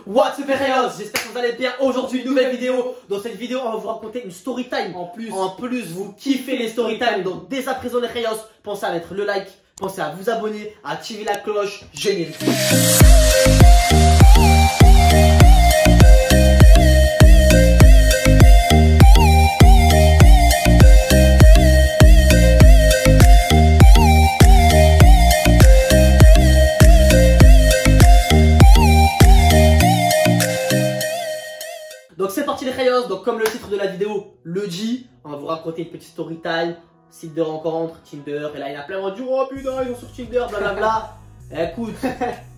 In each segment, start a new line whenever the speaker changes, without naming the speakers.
What's up les Rayos, j'espère que vous allez bien. Aujourd'hui, nouvelle vidéo. Dans cette vidéo, on va vous raconter une story time. En plus, vous kiffez les story time. Donc dès à présent les Rayos, pensez à mettre le like, pensez à vous abonner, à activer la cloche. Générique. Donc c'est parti les Rayos, donc comme le titre de la vidéo le dit, on va vous raconter une petite story time, site de rencontre, Tinder, et là il y a plein de gens qui disent oh putain ils sont sur Tinder, blablabla. Écoute,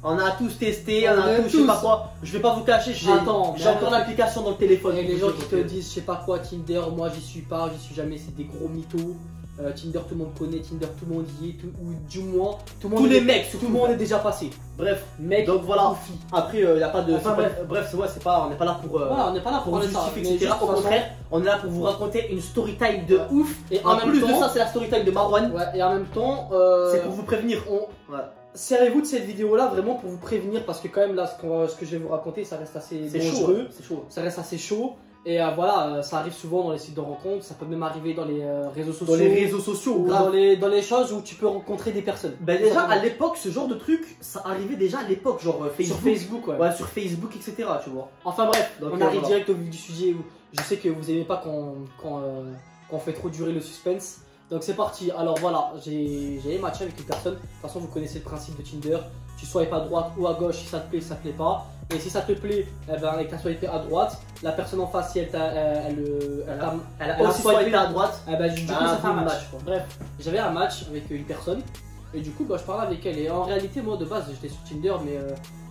on a tous testé, on a tous, je sais pas quoi, je vais pas vous cacher, j'ai encore l'application dans le téléphone.
Il y a des gens qui te disent je sais pas quoi Tinder, moi j'y suis pas, j'y suis jamais, c'est des gros mythos. Tinder tout le monde connaît, Tinder tout le monde y est, ou du moins tout le monde
tous les mecs,
tout le monde est déjà passé.
Bref,
mec,
donc voilà. Après il y a pas de
enfin,
bref, c'est pas on n'est pas là pour
voilà, on n'est pas là pour
justifier etc. Au contraire, on est là pour vous raconter une story time de ouf.
Et
en plus de ça, c'est la story time de Marwan.
Ouais, et en même temps,
c'est pour vous prévenir.
Servez-vous de cette vidéo là vraiment pour vous prévenir parce que quand même là ce que je vais vous raconter ça reste assez dangereux,
c'est chaud.
Ça reste assez chaud. Et voilà, ça arrive souvent dans les sites de rencontres, ça peut même arriver dans les réseaux sociaux.
Dans les réseaux sociaux,
ou dans les choses où tu peux rencontrer des personnes.
Ben déjà à l'époque, ce genre de truc, ça arrivait déjà à l'époque, genre Facebook.
Sur Facebook, ouais.
Ouais, sur Facebook, etc. Tu vois.
Enfin bref, donc, on arrive
voilà.
direct au vif du sujet. Où je sais que vous aimez pas quand fait trop durer le suspense. Donc c'est parti. Alors voilà, j'ai matché avec une personne. De toute façon, vous connaissez le principe de Tinder. Tu swipes à droite ou à gauche si ça te plaît, ça te plaît pas. Et si ça te plaît, eh ben, avec ta swipé à droite, la personne en face, si elle a
aussi swipé à droite,
eh ben, du coup, ça fait un match. Bref, j'avais un match avec une personne. Et du coup, bah, je parlais avec elle. Et en réalité, moi de base, j'étais sur Tinder, mais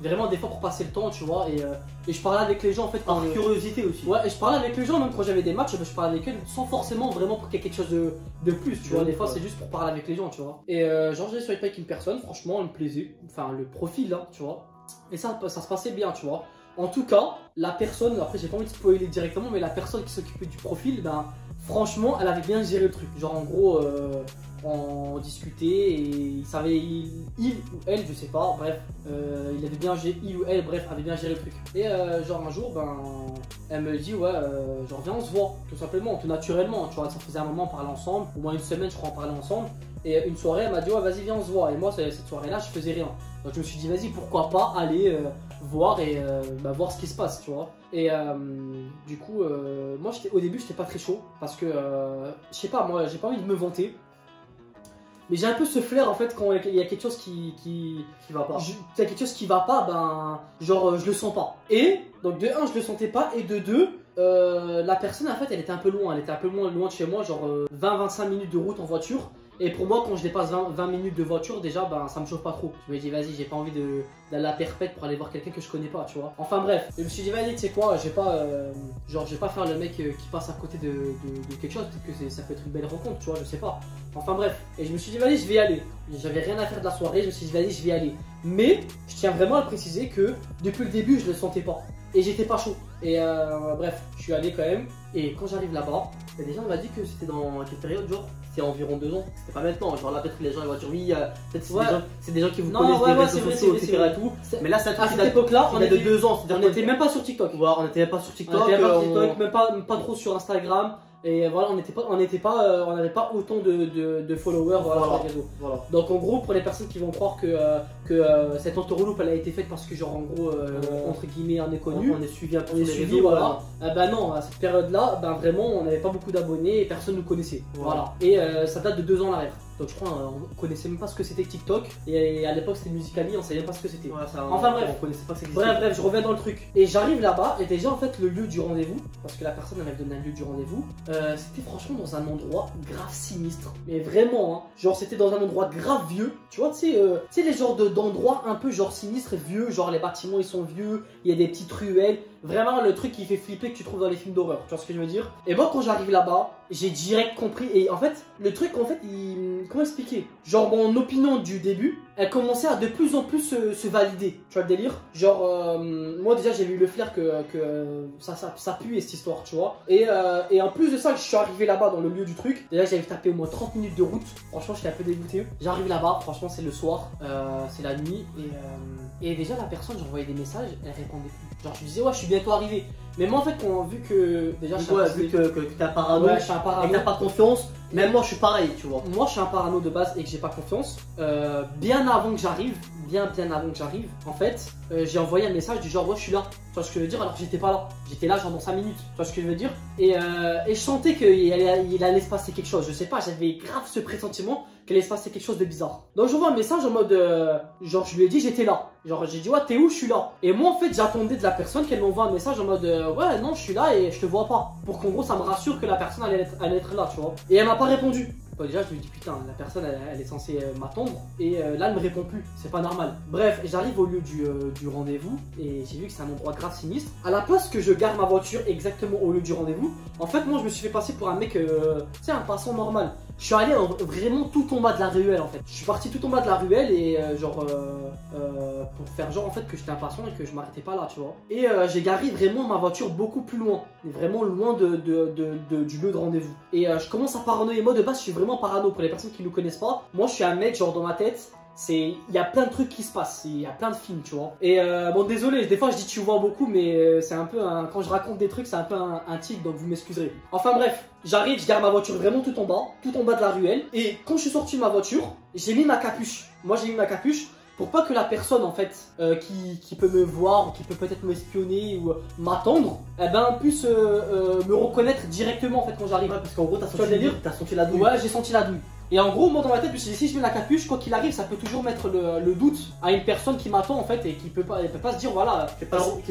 vraiment des fois pour passer le temps, tu vois. Et je parlais avec les gens en fait
par curiosité aussi.
Ouais, et je parlais avec les gens, même quand j'avais des matchs, je parlais avec elles sans forcément vraiment pour qu'il y ait quelque chose de plus, tu vois. Des fois, c'est juste pour parler avec les gens, tu vois. Et genre, j'ai swipé avec une personne, franchement, elle me plaisait. Enfin, le profil, hein, tu vois. Et ça se passait bien, tu vois. En tout cas, la personne, après, j'ai pas envie de spoiler directement, mais la personne qui s'occupait du profil, ben, franchement, elle avait bien géré le truc. Genre, en gros, on discutait et il savait, il ou elle, je sais pas, bref, il avait bien géré, il ou elle, bref, avait bien géré le truc. Et genre, un jour, ben, elle me dit, ouais, genre, viens, on se voit, tout simplement, tout naturellement, tu vois, ça faisait un moment, on parlait ensemble, au moins une semaine, je crois, on parlait ensemble. Et une soirée, elle m'a dit, ouais, vas-y, viens, on se voit. Et moi, cette soirée-là, je faisais rien. Donc, je me suis dit, vas-y, pourquoi pas aller voir et voir ce qui se passe, tu vois. Et du coup, moi, au début, j'étais pas très chaud parce que, je sais pas, moi, j'ai pas envie de me vanter. Mais j'ai un peu ce flair en fait quand il y a quelque chose qui va pas. Il y a quelque chose qui va pas, ben, genre, je le sens pas. Et, donc, de 1, je le sentais pas. Et de 2, la personne, en fait, elle était un peu loin. Elle était un peu loin de chez moi, genre 20-25 minutes de route en voiture. Et pour moi, quand je dépasse 20 minutes de voiture, déjà, ben, ça me chauffe pas trop. Je me dis, vas-y, j'ai pas envie d'aller à perpète pour aller voir quelqu'un que je connais pas, tu vois. Enfin bref, je me suis dit, vas-y, tu sais quoi, je vais pas faire le mec qui passe à côté de quelque chose. Peut-être que ça peut être une belle rencontre, tu vois, je sais pas. Enfin bref, et je me suis dit, vas-y, je vais y aller. J'avais rien à faire de la soirée, je me suis dit, vas-y, je vais y aller. Mais je tiens vraiment à le préciser que depuis le début, je le sentais pas. Et j'étais pas chaud. Et bref, je suis allé quand même. Et quand j'arrive là-bas, il y a des gens qui m'ont dit que c'était dans quelle période, genre c'est environ 2 ans. C'était pas maintenant. Genre là, peut-être que les gens ils vont dire oui, peut-être c'est des gens qui vous connaissent des réseaux sociaux, etc. et tout. Mais là, à cette époque-là, on était de 2 ans. On n'était même pas sur TikTok.
Voilà, on n'était même pas sur TikTok.
Même pas trop sur Instagram. Et voilà, on n'avait pas autant de followers sur les réseaux. Voilà. Donc en gros, pour les personnes qui vont croire que cette entourloupe elle a été faite parce que genre en gros entre guillemets on est connu,
on est suivi un peu
sur les réseaux, voilà. Bah non, à cette période-là, ben vraiment on n'avait pas beaucoup d'abonnés et personne nous connaissait. Voilà. Et ça date de 2 ans en arrière. Donc je crois on connaissait même pas ce que c'était TikTok et à l'époque c'était Musical.ly, on savait même pas ce que c'était. Enfin bref,
on connaissait pas ce que
bref, je reviens dans le truc. Et j'arrive là-bas et déjà en fait le lieu du rendez-vous, parce que la personne elle m'avait donné un lieu du rendez-vous, c'était franchement dans un endroit grave sinistre. Mais vraiment, hein, genre c'était dans un endroit grave vieux. Tu vois, tu sais les genres d'endroits un peu genre sinistres et vieux, genre les bâtiments ils sont vieux, il y a des petites ruelles. Vraiment le truc qui fait flipper que tu trouves dans les films d'horreur, tu vois ce que je veux dire. Et moi quand j'arrive là-bas, j'ai direct compris. Et en fait, le truc en fait, comment expliquer? Genre mon opinion du début, elle commençait à de plus en plus se valider. Tu vois le délire? Genre, moi déjà j'avais eu le flair que ça pue cette histoire, tu vois. Et en plus de ça, je suis arrivé là-bas dans le lieu du truc. Déjà j'avais tapé au moins 30 minutes de route. Franchement, j'étais un peu dégoûté. J'arrive là-bas, franchement, c'est le soir, c'est la nuit. Et déjà la personne, j'envoyais des messages, elle répondait plus. Genre je disais ouais, je suis bientôt arrivé. Mais moi en fait, vu que déjà
vu que t'as parano,
ouais, je suis un parano.
Et que t'as pas confiance, même moi je suis pareil, tu vois.
Moi je suis un parano de base et que j'ai pas confiance. Bien avant que j'arrive, bien avant que j'arrive, en fait, j'ai envoyé un message du genre ouais, je suis là. Tu vois ce que je veux dire? Alors que j'étais pas là. J'étais là genre dans 5 minutes. Tu vois ce que je veux dire? Et je sentais qu'il allait se passer quelque chose. Je sais pas, j'avais grave ce pressentiment qu'il allait se passer quelque chose de bizarre. Donc j'envoie un message en mode genre je lui ai dit j'étais là. Genre j'ai dit ouais, t'es où? Je suis là. Et moi en fait j'attendais de la personne qu'elle m'envoie un message en mode ouais non, je suis là et je te vois pas. Pour qu'en gros ça me rassure que la personne allait être là, tu vois. Et elle m'a pas répondu. Bon, déjà je me dis putain, la personne elle est censée m'attendre et là elle me répond plus, c'est pas normal. Bref, j'arrive au lieu du rendez-vous et j'ai vu que c'est un endroit grave sinistre. À la place que je gare ma voiture exactement au lieu du rendez-vous, en fait moi je me suis fait passer pour un mec, tu sais, un passant normal. Je suis allé vraiment tout en bas de la ruelle en fait. Je suis parti tout en bas de la ruelle et pour faire genre en fait que j'étais un passant et que je m'arrêtais pas là, tu vois. Et j'ai garé vraiment ma voiture beaucoup plus loin, vraiment loin du lieu de rendez-vous. Et je commence à paranoïer. Moi de base je suis vraiment parano. Pour les personnes qui ne me connaissent pas, moi je suis un mec genre dans ma tête. Il y a plein de trucs qui se passent, il y a plein de films, tu vois. Et bon, désolé, des fois je dis tu vois beaucoup, mais c'est un peu quand je raconte des trucs, c'est un peu un tic, donc vous m'excuserez. Enfin bref, j'arrive, je garde ma voiture vraiment tout en bas de la ruelle. Et quand je suis sorti de ma voiture, j'ai mis ma capuche. Moi j'ai mis ma capuche pour pas que la personne en fait qui peut me voir ou qui peut peut-être m'espionner ou m'attendre, eh ben puisse me reconnaître directement en fait quand j'arrive. Ouais,
parce qu'en gros t'as senti la douille.
Ouais, j'ai senti la douille. Et en gros, moi dans ma tête, je me suis dit, si je mets la capuche, quoi qu'il arrive, ça peut toujours mettre le doute à une personne qui m'attend en fait et qui peut pas se dire voilà, qui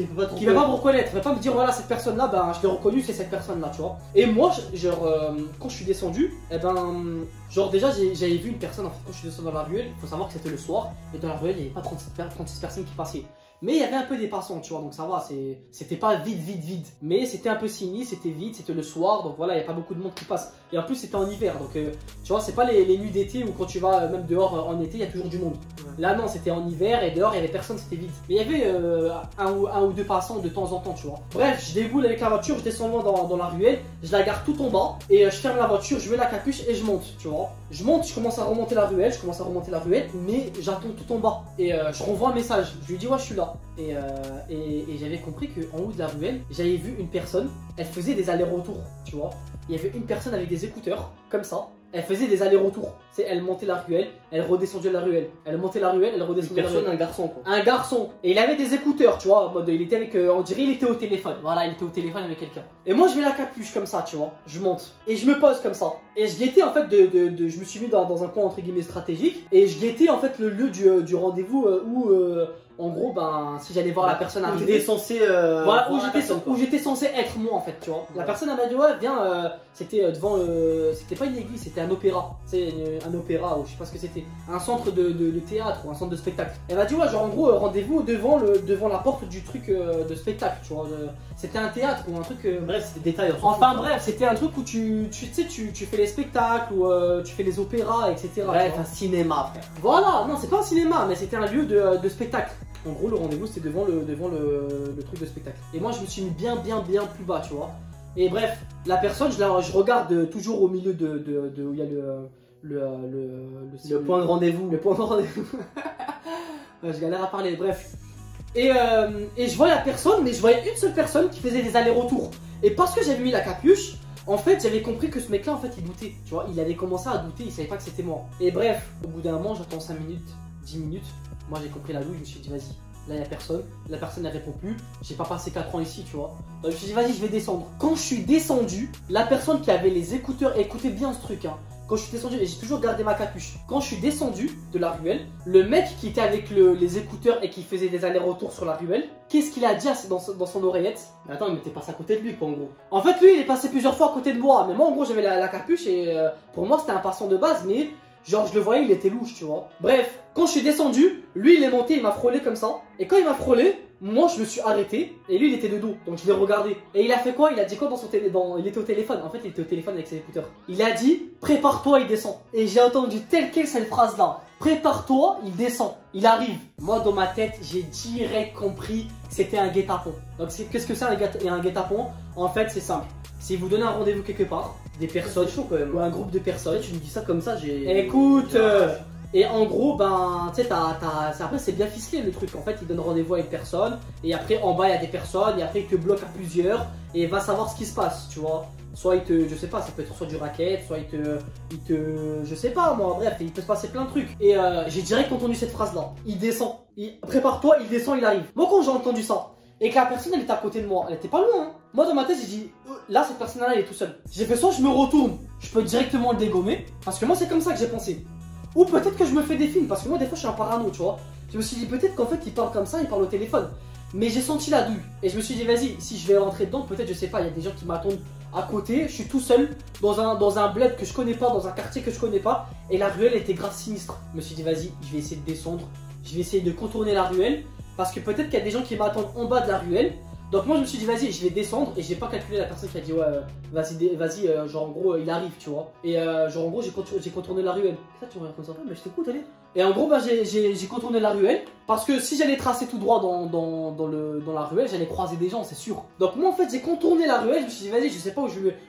va pas me reconnaître, va pas me dire voilà, cette personne là, ben je l'ai reconnue, c'est cette personne là, tu vois. Et moi, genre, quand je suis descendu, eh ben, genre déjà j'avais vu une personne en fait quand je suis descendu dans la ruelle. Il faut savoir que c'était le soir et dans la ruelle il n'y avait pas 36 personnes qui passaient. Mais il y avait un peu des passants, tu vois, donc ça va, c'était pas vide. Mais c'était un peu sinistre, c'était vide, c'était le soir, donc voilà, il n'y a pas beaucoup de monde qui passe. Et en plus, c'était en hiver, donc tu vois, c'est pas les nuits d'été où quand tu vas même dehors en été, il y a toujours du monde. Ouais. Là, non, c'était en hiver et dehors, il y avait personne, c'était vide. Mais il y avait un ou deux passants de temps en temps, tu vois. Bref, je déboule avec la voiture, je descends loin dans la ruelle, je la garde tout en bas et je ferme la voiture, je mets la capuche et je monte, tu vois. Je monte, je commence à remonter la ruelle, mais j'attends tout en bas. Et je renvoie un message, je lui dis ouais, je suis là. Et j'avais compris qu'en haut de la ruelle, j'avais vu une personne, elle faisait des allers-retours, tu vois. Il y avait une personne avec des écouteurs, comme ça. Elle faisait des allers-retours. Elle montait la ruelle, elle redescendait la ruelle. Elle montait la ruelle, elle redescendait la ruelle.
Un garçon quoi.
Un garçon. Et il avait des écouteurs, tu vois. En mode, il était avec, on dirait il était au téléphone. Voilà, il était au téléphone avec quelqu'un. Et moi je mets la capuche comme ça, tu vois. Je monte. Et je me pose comme ça. Et je guettais en fait je me suis mis dans un coin entre guillemets stratégique. Et je guettais en fait le lieu du rendez-vous où en gros, ben, si j'allais voir la personne arriver,
j'étais censé,
voilà, où j'étais censé être moi en fait, tu vois. La personne elle m'a dit ouais, viens, c'était devant, c'était pas une église, c'était un opéra, c'est un opéra ou je sais pas ce que c'était, un centre de théâtre ou un centre de spectacle. Elle m'a dit ouais, genre en gros rendez-vous devant la porte du truc de spectacle, tu vois. C'était un théâtre ou un truc.
Bref, c'était des détails.
Enfin bref, c'était un truc où tu fais les spectacles ou tu fais les opéras, etc.
Bref, un cinéma, frère.
Voilà, non, c'est pas un cinéma, mais c'était un lieu de spectacle. En gros, le rendez-vous c'était devant le truc de spectacle. Et moi, je me suis mis bien plus bas, tu vois. Et bref, la personne, je regarde toujours au milieu où il y a le
point de rendez-vous.
Le point de rendez-vous. Je galère à parler, bref. Et je voyais la personne, mais je voyais une seule personne qui faisait des allers-retours. Et parce que j'avais mis la capuche, en fait, j'avais compris que ce mec-là, en fait, il doutait. Tu vois, il avait commencé à douter, il savait pas que c'était moi. Et bref, au bout d'un moment, j'attends 5 minutes, 10 minutes. Moi, j'ai compris la douille, je me suis dit, vas-y. Là, il n'y a personne. La personne ne répond plus. J'ai pas passé 4 ans ici, tu vois. Donc, je me suis dit, vas-y, je vais descendre. Quand je suis descendu, la personne qui avait les écouteurs, écoutez bien ce truc, hein. Quand je suis descendu, et j'ai toujours gardé ma capuche. Quand je suis descendu de la ruelle, le mec qui était avec les écouteurs et qui faisait des allers-retours sur la ruelle, qu'est-ce qu'il a dit dans son oreillette?
Mais attends, mais t'es passé à côté de lui, quoi, en gros.
En fait, lui, il est passé plusieurs fois à côté de moi. Mais moi, en gros, j'avais la capuche et pour moi, c'était un passant de base, mais Genre, je le voyais, il était louche, tu vois. Bref, quand je suis descendu, lui, il est monté, il m'a frôlé comme ça. Et quand il m'a frôlé, moi, je me suis arrêté. Et lui, il était de dos. Donc, je l'ai regardé. Et il a fait quoi? Il a dit quoi dans son téléphone? Il était au téléphone. En fait, il était au téléphone avec ses écouteurs. Il a dit, prépare-toi, il descend. Et j'ai entendu telle quelle cette phrase-là. Prépare-toi, il descend. Il arrive. Moi, dans ma tête, j'ai direct compris que c'était un guet-apens. Donc, qu'est-ce que c'est un guet-apens? En fait, c'est simple. Si vous donnez un rendez-vous quelque part, des personnes,
chaud quand même.
ou un groupe de personnes,
Tu me dis ça comme ça, j'ai.
écoute, et en gros, ben, tu sais, après c'est bien ficelé le truc. En fait, il donne rendez-vous à une personne, et après en bas il y a des personnes, et après il te bloque à plusieurs, et il va savoir ce qui se passe, tu vois. Soit il te, je sais pas, ça peut être soit du racket, soit je sais pas moi, bref, il peut se passer plein de trucs. Et j'ai direct entendu cette phrase-là. Il descend, prépare-toi, il descend, il arrive. Moi quand j'ai entendu ça, et que la personne elle était à côté de moi, elle était pas loin, hein. Moi dans ma tête j'ai dit, là cette personne-là elle est tout seule. J'ai fait soit je me retourne, je peux directement le dégommer, parce que moi c'est comme ça que j'ai pensé. Ou peut-être que je me fais des films, parce que moi des fois je suis un parano, tu vois. Je me suis dit peut-être qu'en fait il parle comme ça, il parle au téléphone. Mais j'ai senti la douille. Et je me suis dit vas-y, si je vais rentrer dedans, peut-être je sais pas, il y a des gens qui m'attendent à côté. Je suis tout seul dans un bled que je connais pas, dans un quartier que je connais pas. Et la ruelle était grave sinistre. Je me suis dit vas-y, je vais essayer de descendre. Je vais essayer de contourner la ruelle. Parce que peut-être qu'il y a des gens qui m'attendent en bas de la ruelle. Donc moi je me suis dit vas-y, je vais descendre. Et j'ai pas calculé la personne qui a dit ouais, vas-y, genre en gros il arrive, tu vois. Et genre en gros j'ai contourné la ruelle. Ça tu me regardes comme ça, mais je t'écoute, allez. Et en gros bah, j'ai contourné la ruelle. Parce que si j'allais tracer tout droit dans la ruelle, j'allais croiser des gens, c'est sûr. Donc moi en fait j'ai contourné la ruelle. Je me suis dit vas-y, je sais pas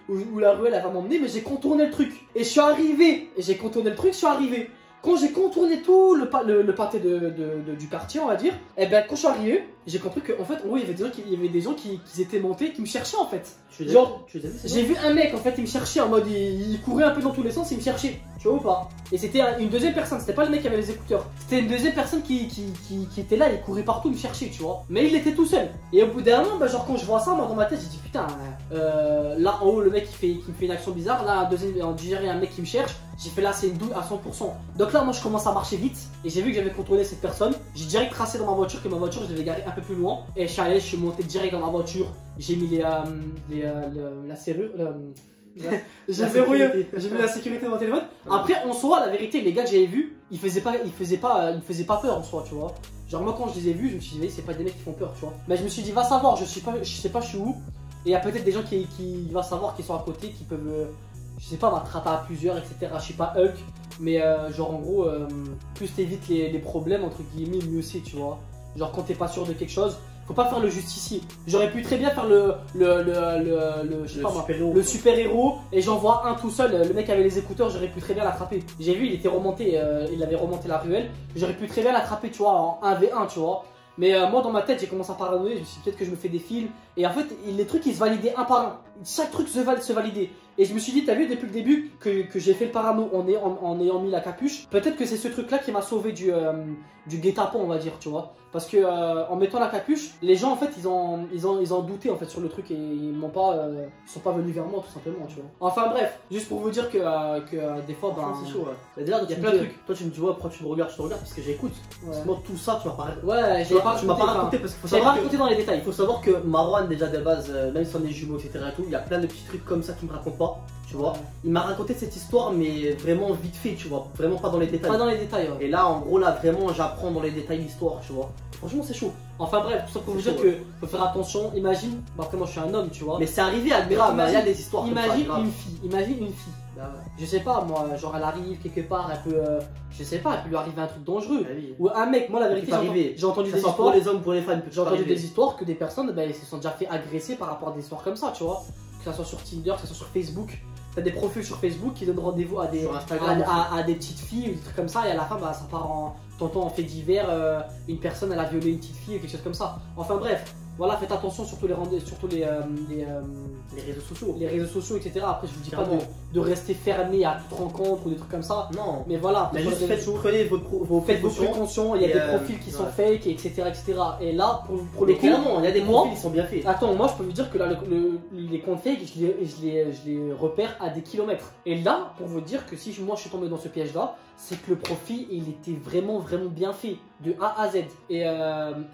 où la ruelle elle va m'emmener, mais j'ai contourné le truc. Et je suis arrivé. Et j'ai contourné le truc, je suis arrivé. Quand j'ai contourné tout le pâté du quartier, on va dire, et ben quand je suis arrivé, j'ai compris qu'en fait, en gros, il y avait des gens qui étaient montés, qui me cherchaient en fait. Genre, j'ai vu un mec en fait, il me cherchait en mode, il courait un peu dans tous les sens, il me cherchait, tu vois ou pas? Et c'était une deuxième personne, c'était pas le mec qui avait les écouteurs, c'était une deuxième personne qui était là, il courait partout, il me cherchait, tu vois. Mais il était tout seul. Et au bout d'un moment, bah, genre quand je vois ça, moi dans ma tête, j'ai dit putain, là en haut, le mec qui me fait une action bizarre, là, en Algérie, un mec qui me cherche. J'ai fait là c'est une douille à 100%. Donc là moi je commence à marcher vite. Et j'ai vu que j'avais contrôlé cette personne. J'ai direct tracé dans ma voiture, que ma voiture je devais garer un peu plus loin. Et je suis allé, je suis monté direct dans ma voiture. J'ai mis la serrure. J'ai verrouillé, j'ai mis la sécurité dans mon téléphone. Après en soi la vérité les gars que j'avais vus, ils faisaient pas peur en soi, tu vois. Genre moi quand je les ai vus je me suis dit c'est pas des mecs qui font peur, tu vois. Mais je me suis dit va savoir, je sais pas je suis où. Et il y a peut-être des gens qui va savoir qui sont à côté, qui peuvent je sais pas, m'attraper à plusieurs, etc. Je suis pas Hulk, mais genre en gros, plus t'évites les problèmes, entre guillemets, mieux c'est, tu vois. Genre quand t'es pas sûr de quelque chose, faut pas faire le justicier. J'aurais pu très bien faire le super héros et j'en vois un tout seul, le mec avait les écouteurs, j'aurais pu très bien l'attraper. J'ai vu, il était remonté, il avait remonté la ruelle, j'aurais pu très bien l'attraper, tu vois, en 1v1, tu vois. Mais moi dans ma tête j'ai commencé à paranoïer, je me suis dit peut-être que je me fais des films. Et en fait les trucs ils se validaient un par un. Chaque truc se validait. Et je me suis dit t'as vu depuis le début que j'ai fait le parano en ayant mis la capuche. Peut-être que c'est ce truc là qui m'a sauvé du guet-apens on va dire, tu vois. Parce que en mettant la capuche, les gens en fait ils ont douté en fait sur le truc et ils sont pas venus vers moi tout simplement, tu vois. Enfin bref, juste pour vous dire que des fois
c'est chaud, ouais. Déjà, il y a plein de trucs. Toi tu me dis ouais pourquoi tu me regardes, je te regarde parce que j'écoute.
Ouais.
Parce que moi tout ça tu m'as pas.
Ouais,
tu m'as pas raconté parce qu'il faut savoir que
dans les détails.
il faut savoir que Marwan déjà de base, même si on est jumeaux etc et tout, il y a plein de petits trucs comme ça qu'il me raconte pas. Tu vois, il m'a raconté cette histoire, mais vraiment vite fait, tu vois, vraiment pas dans les détails.
Pas dans les détails, ouais.
Et là, en gros, là, vraiment, j'apprends dans les détails l'histoire, tu vois. Franchement, c'est chaud.
Enfin bref, tout ça pour vous dire que faut faire attention. Imagine, bah, après moi je suis un homme, tu vois.
Mais c'est arrivé à grave, il y a des histoires.
Imagine une fille. Bah, je sais pas, moi, genre elle arrive quelque part, elle peut, je sais pas, elle peut lui arriver un truc dangereux.
Ah oui.
Ou un mec, moi la vérité, j'ai entendu des histoires.
Pour les hommes, pour les femmes,
j'ai entendu des histoires que des personnes, bah, se sont déjà fait agresser par rapport à des histoires comme ça, tu vois. Que ça soit sur Tinder, que ça soit sur Facebook. T'as des profils sur Facebook qui donnent rendez-vous à des petites filles ou des trucs comme ça, et à la fin bah, ça part en tantôt en fait divers, une personne elle a violé une petite fille ou quelque chose comme ça. Enfin bref, voilà, faites attention surtout les réseaux sociaux. Les réseaux sociaux, etc. Après je vous dis pas de rester fermé à toute rencontre ou des trucs comme ça.
Non.
Mais voilà,
mais juste prenez vos
précautions, il y a des profils qui sont fake, etc. Et là, pour le coup,
clairement, il y a des profils qui sont bien faits.
Attends, moi je peux vous dire que là, les comptes fake, je les repère à des kilomètres. Et là, pour vous dire que si moi je suis tombé dans ce piège là, c'est que le profil il était vraiment bien fait, de A à Z. Et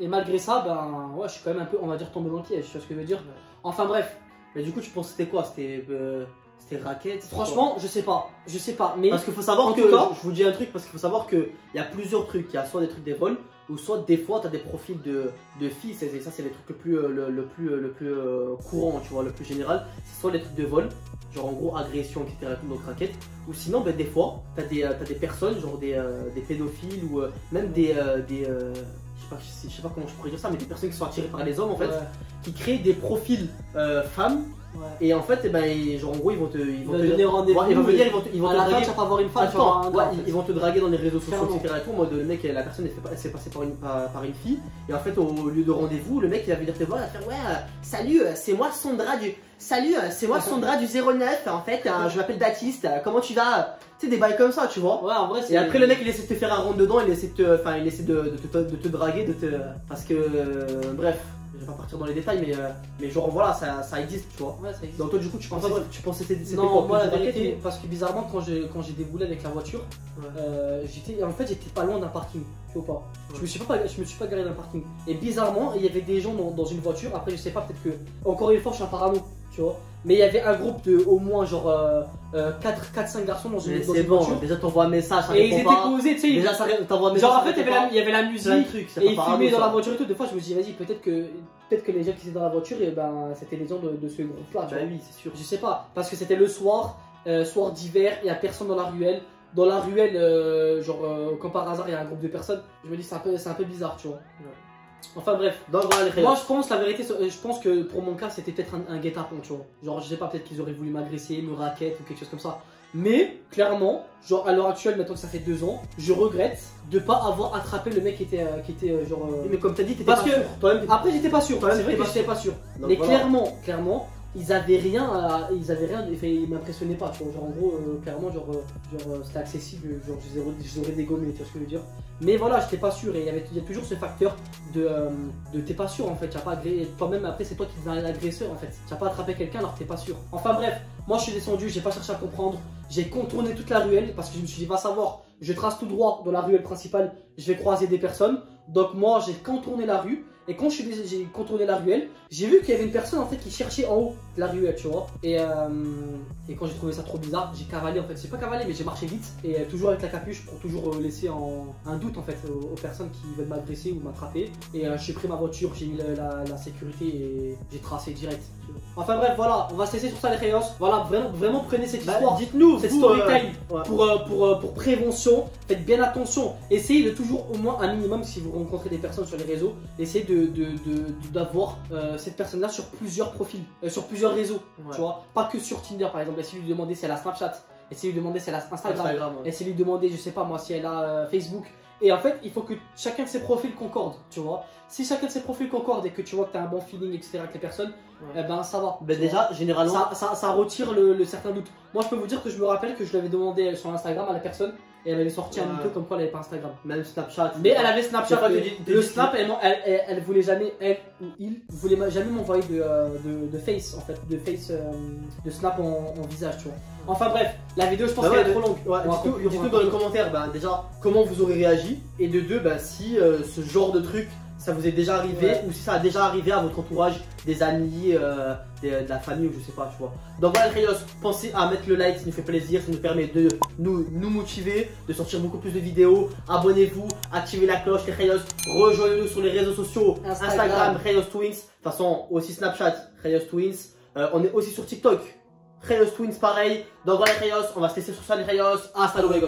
malgré ça, ben ouais, je suis quand même un peu, on va dire, tombé dans le piège, tu vois ce que je veux dire. Enfin bref.
Mais du coup, tu penses que c'était quoi? C'était raquette.
Franchement, je sais pas. Mais
parce qu'il faut savoir que, je vous dis un truc, parce qu'il faut savoir qu'il y a plusieurs trucs. Il y a soit des trucs des vols, ou soit des fois, tu as des profils de filles. Et ça, c'est les trucs le plus courant, tu vois, le plus général. C'est soit les trucs de vol, genre en gros agression, etc. Donc raquette. Ou sinon, ben, des fois, tu as des personnes, genre des pédophiles, ou même je sais pas comment je pourrais dire ça, mais des personnes qui sont attirées par les hommes en fait, qui créent des profils femmes. Ouais. Et en fait, genre en gros, ils vont te
donner rendez-vous.
Ils vont venir, ils vont te draguer.
Tu vas pas avoir une femme.
Ils vont te draguer dans les réseaux sociaux, etc. Et tout, en mode le mec, la personne, elle s'est passée par une fille. Et en fait, au lieu de rendez-vous, le mec, il va venir te voir, il va faire ouais, salut, c'est moi Sondra du 09. En fait, je m'appelle Baptiste. Comment tu vas? Tu sais, des bails comme ça, tu vois.
Ouais, en vrai,
et après, le mec, il essaie de te faire un rentre dedans, il essaie de te draguer, parce que, bref. Je vais pas partir dans les détails, mais genre voilà, ça existe, tu vois.
Ouais, ça existe.
Donc toi, du coup, tu pensais que c'était
non, moi, la vérité, parce que bizarrement, quand j'ai déboulé avec la voiture, j'étais pas loin d'un parking, tu vois pas. Je me suis pas garé dans un parking. Et bizarrement, il y avait des gens dans une voiture. Après, je sais pas, peut-être que, encore une fois, je suis un parano, tu vois. Mais il y avait un groupe de au moins genre 4-5 garçons dans une voiture.
Déjà t'envoies un message, ça
et ils étaient posés, tu sais.
Déjà t'envoies un message.
Genre en fait il y avait la musique,
truc,
et ils fumaient dans la voiture et tout. Des fois je me dis vas-y, peut-être que les gens qui étaient dans la voiture, et ben c'était les gens de ce groupe là.
Bah oui, c'est sûr.
Je sais pas, parce que c'était le soir d'hiver, il y a personne dans la ruelle. Dans la ruelle, comme par hasard il y a un groupe de personnes. Je me dis c'est un peu bizarre, tu vois. Ouais. Enfin bref, moi je pense, la vérité, je pense que pour mon cas c'était peut-être un guet-apens, tu vois. Genre je sais pas, peut-être qu'ils auraient voulu m'agresser, me raquette ou quelque chose comme ça. Mais clairement, genre à l'heure actuelle, maintenant que ça fait 2 ans, je regrette de pas avoir attrapé le mec qui était genre.
Mais comme t'as dit, t'étais
parce
pas
que
sûr.
Après j'étais pas sûr, c'est vrai que j'étais pas sûr. Mais voilà. clairement. Ils avaient rien, ils m'impressionnaient pas, tu vois, genre en gros, clairement, c'était accessible, genre je les aurais dégommés, tu vois ce que je veux dire. Mais voilà, j'étais pas sûr, et il y a toujours ce facteur de t'es pas sûr en fait, toi-même après c'est toi qui deviens l'agresseur en fait, tu n'as pas attrapé quelqu'un alors que t'es pas sûr. Enfin bref, moi je suis descendu, j'ai pas cherché à comprendre, j'ai contourné toute la ruelle parce que je me suis dit, va savoir, je trace tout droit dans la ruelle principale, je vais croiser des personnes, donc moi j'ai contourné la rue. Et quand j'ai contourné la ruelle, j'ai vu qu'il y avait une personne en fait qui cherchait en haut de la ruelle, tu vois. Et quand j'ai trouvé ça trop bizarre, j'ai cavalé en fait. J'ai pas cavalé, mais j'ai marché vite. Et toujours avec la capuche pour toujours laisser un doute en fait aux personnes qui veulent m'agresser ou m'attraper. Et j'ai pris ma voiture, j'ai mis la sécurité et j'ai tracé direct. Enfin bref, voilà, on va se laisser sur ça les Rayos. Voilà, vraiment prenez cette histoire.
Dites-nous,
cette storytime pour prévention. Faites bien attention. Essayez de toujours au moins un minimum, si vous rencontrez des personnes sur les réseaux, essayez d'avoir cette personne-là sur plusieurs profils, sur plusieurs réseaux. Tu vois, pas que sur Tinder par exemple. Essayez de lui demander si elle a Snapchat. Essayez de lui demander si elle a Instagram. Essayez de lui demander, je sais pas moi, si elle a Facebook. Et en fait, il faut que chacun de ces profils concorde, tu vois. Si chacun de ces profils concorde et que tu vois que tu as un bon feeling, etc. avec les personnes, eh ben ça va.
Ben déjà, généralement,
ça retire le certain doute. Moi, je peux vous dire que je me rappelle que je l'avais demandé sur Instagram à la personne et elle avait sorti un mytho comme quoi elle avait pas Instagram.
Même Snapchat.
Mais elle avait Snapchat. Le Snap, elle voulait jamais, elle ou il, voulait jamais m'envoyer de face en fait, de Snap en visage, tu vois. Enfin bref, la vidéo je pense qu'elle est trop longue.
Dites-nous dans les commentaires déjà comment vous aurez réagi et de deux si ce genre de truc ça vous est déjà arrivé ou si ça a déjà arrivé à votre entourage, des amis, de la famille ou je sais pas, tu vois. Donc voilà les Rayos, pensez à mettre le like, ça nous fait plaisir, ça nous permet de nous motiver, de sortir beaucoup plus de vidéos. Abonnez-vous, activez la cloche les Rayos, rejoignez-nous sur les réseaux sociaux, Instagram Rayos Twins, de toute façon aussi Snapchat Rayos Twins, on est aussi sur TikTok. Rayos Twins pareil. Donc voilà les Rayos, on va se laisser sur ça les Rayos. Hasta luego.